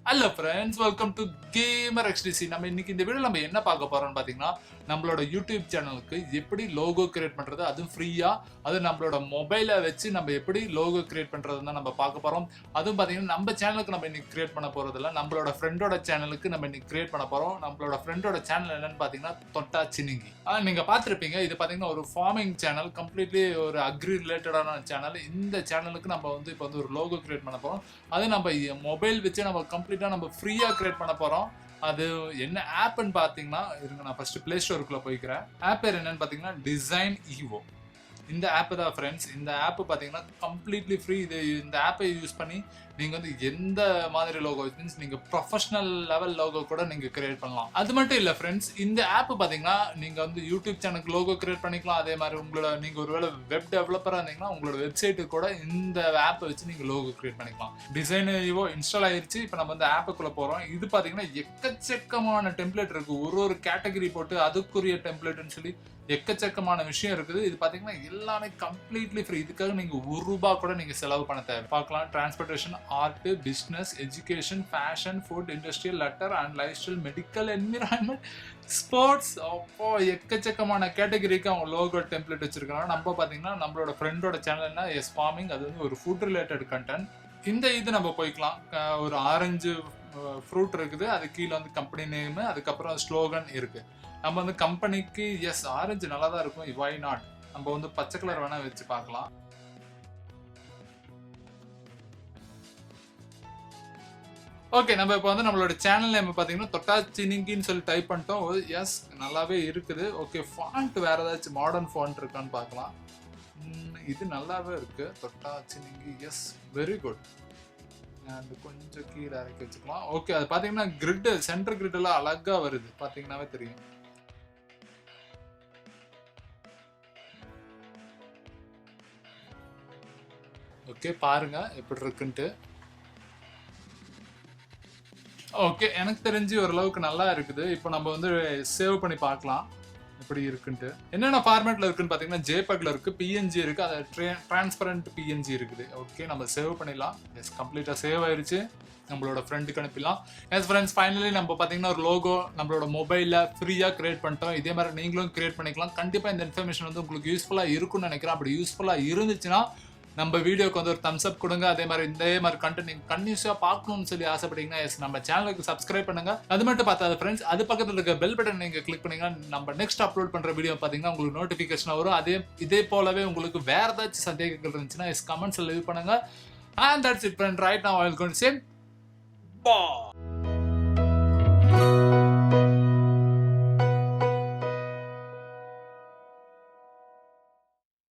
Hello friends, welcome to GamerXTC. நம்ம இன்னைக்கு இந்த வீடியோல நம்ம என்ன பார்க்க போறோம்னு பாத்தீங்கன்னா நம்மளோட YouTube சேனலுக்கு எப்படி லோகோ கிரியேட் பண்றது அதுவும் ஃப்ரீயா அது நம்மளோட மொபைலை வச்சு நம்ம எப்படி லோகோ கிரியேட் பண்றதுன்னு நம்ம பார்க்க போறோம். அதுவும் பாத்தீங்கன்னா நம்ம சேனலுக்கு நம்ம இன்னைக்கு கிரியேட் பண்ண போறது இல்ல, நம்மளோட ஃப்ரெண்டோட சேனலுக்கு நம்ம இன்னைக்கு கிரியேட் பண்ண போறோம். நம்மளோட ஃப்ரெண்டோட சேனல் என்னன்னு பாத்தீங்கன்னா தொட்டா சினிங்கி. நீங்க பார்த்திருப்பீங்க, இது பாத்தீங்கன்னா ஒரு ஃபார்மிங் சேனல், கம்ப்ளீட்லி ஒரு அக்ரி ரிலேட்டடான சேனல். இந்த சேனலுக்கு நம்ம வந்து இப்போ வந்து ஒரு லோகோ கிரியேட் பண்ண போறோம். அது நம்ம மொபைல் வச்சு நம்ம கம்ப்ளீட்டா நம்ம ஃப்ரீயா கிரியேட் பண்ண போறோம். அது என்ன ஆப்னு பாத்தீங்கன்னா, இருங்க நான் ஃபர்ஸ்ட் பிளே ஸ்டோருக்குள்ள போய்க்கிறேன். ஆப் பேர் என்னன்னு பாத்தீங்கன்னா டிசைன் ஈவோ. இந்த ஆப் தான் ஃப்ரெண்ட்ஸ். இந்த ஆப் பாத்தீங்கன்னா கம்ப்ளீட்லி ஃப்ரீ. இந்த ஆப்பை யூஸ் பண்ணி நீங்க வந்து எந்த மாதிரி லோகோ மீன்ஸ் நீங்க ப்ரொஃபஷனல் லெவல் லோகோ கூட நீங்க கிரியேட் பண்ணலாம். அது மட்டும் இல்ல ஃப்ரெண்ட்ஸ், இந்த ஆப் பாத்தீங்கன்னா நீங்க வந்து யூடியூப் சேனலுக்கு லோகோ கிரியேட் பண்ணிக்கலாம். அதே மாதிரி உங்களோட நீங்க ஒருவேளை வெப் டெவலப்பரா இருந்தீங்கன்னா உங்களோட வெப்சைட்டுக்கு கூட இந்த ஆப்பை வச்சு நீங்க லோகோ கிரியேட் பண்ணிக்கலாம். டிசைன் ஈவோ இன்ஸ்டால் ஆயிருச்சு. இப்போ நம்ம வந்து ஆப்புக்குள்ள போறோம். இது பாத்தீங்கன்னா எக்கச்சக்கமான டெம்ப்ளேட் இருக்கு. ஒரு கேட்டகரி போட்டு அதுக்குரிய டெம்ப்ளேட்னு சொல்லி எக்கச்சக்கமான விஷயம் இருக்குது. இது பாத்தீங்கன்னா எல்லாமே கம்ப்ளீட்லி ஃப்ரீ. இதுக்காக நீங்க ₹1 கூட நீங்க செலவு பண்ண தேவை. பார்க்கலாம், transportation, art, business, education, fashion, food, industrial, letter and life style, medical, environment, sports. அப்போ எக்கச்சக்கமான கேட்டகரிக்கு அவங்க லோகோ டெம்ப்ளேட் வச்சிருக்காங்க. நம்ம பாத்தீங்கன்னா நம்மளோட ஃப்ரெண்டோட சேனல்னா எஸ் ஃபார்மிங், அது வந்து ஒரு ஃபுட் ரிலேட்டட் கண்டென்ட். இந்த இது நம்ம போய்க்கலாம். ஒரு ஆரஞ்சு ஃப்ரூட் இருக்குது, அது கீழே வந்து கம்பெனி நேம், அதுக்கப்புறம் ஸ்லோகன் இருக்கு. நம்ம வந்து கம்பெனிக்கு எஸ் ஆரஞ்சு நல்லா தான் இருக்கும், வை நாட். நம்ம வந்து பச்சை கலர் வேணா வச்சு பார்க்கலாம். ஓகே, நம்ம இப்போ வந்து நம்மளோட சேனல் நேம் பார்த்தீங்கன்னா தொட்டா சினிங்கின்னு சொல்லி டைப் பண்ணிட்டோம். எஸ் நல்லாவே இருக்குது. ஓகே, ஃபாண்ட் வேற ஏதாச்சும் மாடர்ன் ஃபாண்ட் இருக்கான்னு பார்க்கலாம். இது நல்லாவே இருக்கு, தொட்டா சினிங்கி. Yes, very good. அண்ட் கொஞ்சம் கீழே இறக்கி வச்சுக்கலாம். ஓகே, அது பார்த்தீங்கன்னா கிரிட், சென்டர் கிரிட் எல்லாம் அழகா வருது, பார்த்தீங்கன்னாவே தெரியும். ஓகே, பாருங்க எப்படி இருக்குன்ட்டு. ஓகே, எனக்கு தெரிஞ்சு ஓரளவுக்கு நல்லா இருக்குது. இப்போ நம்ம வந்து சேவ் பண்ணி பார்க்கலாம் எப்படி இருக்குன்ட்டு. என்னென்ன ஃபார்மேட்ல இருக்குன்னு பார்த்தீங்கன்னா ஜேபக்ல இருக்கு, பிஎன்ஜி இருக்கு, அது டிரான்ஸ்பரண்ட் பிஎன்ஜி இருக்குது. ஓகே, நம்ம சேவ் பண்ணிடலாம். எஸ், கம்ப்ளீட்டாக சேவ் ஆயிருச்சு. நம்மளோட ஃப்ரெண்டுக்கு அனுப்பிடலாம். எஸ் ஃப்ரெண்ட்ஸ், ஃபைனலி நம்ம பார்த்தீங்கன்னா ஒரு லோகோ நம்மளோட மொபைலில் ஃப்ரீயாக கிரியேட் பண்ணிட்டோம். இதே மாதிரி நீங்களும் கிரியேட் பண்ணிக்கலாம். கண்டிப்பாக இந்த இன்ஃபர்மேஷன் வந்து உங்களுக்கு யூஸ்ஃபுல்லாக இருக்கும்னு நினைக்கிறேன். அப்படி யூஸ்ஃபுல்லாக இருந்துச்சுன்னா நம்ம வீடியோக்கு வந்து ஒரு தம்ஸ் அப் கொடுங்க. அதே மாதிரி கண்டென்ட் நீங்க கன்டினியூஸா பார்க்கணும்னு சொல்லி ஆசைப்பட்டீங்கன்னா எஸ் நம்ம சேனலுக்கு சப்ஸ்கிரைப் பண்ணுங்க. அது மட்டும் பார்த்தாது ஃப்ரெண்ட்ஸ், அது பக்கத்துல இருக்க பெல் பட்டன் நீங்க கிளிக் பண்ணீங்கன்னா நம்ம நெக்ஸ்ட் அப்லோட் பண்ற வீடியோ பாத்தீங்கன்னா உங்களுக்கு நோட்டிபிகேஷன் வரும். இதே போலவே உங்களுக்கு வேற ஏதாச்சும் சந்தேகங்கள் இருந்துச்சுன்னா எஸ் கமெண்ட்ஸ்ல லீவ் பண்ணுங்க. And that's it friend. Right now I will go to say bye.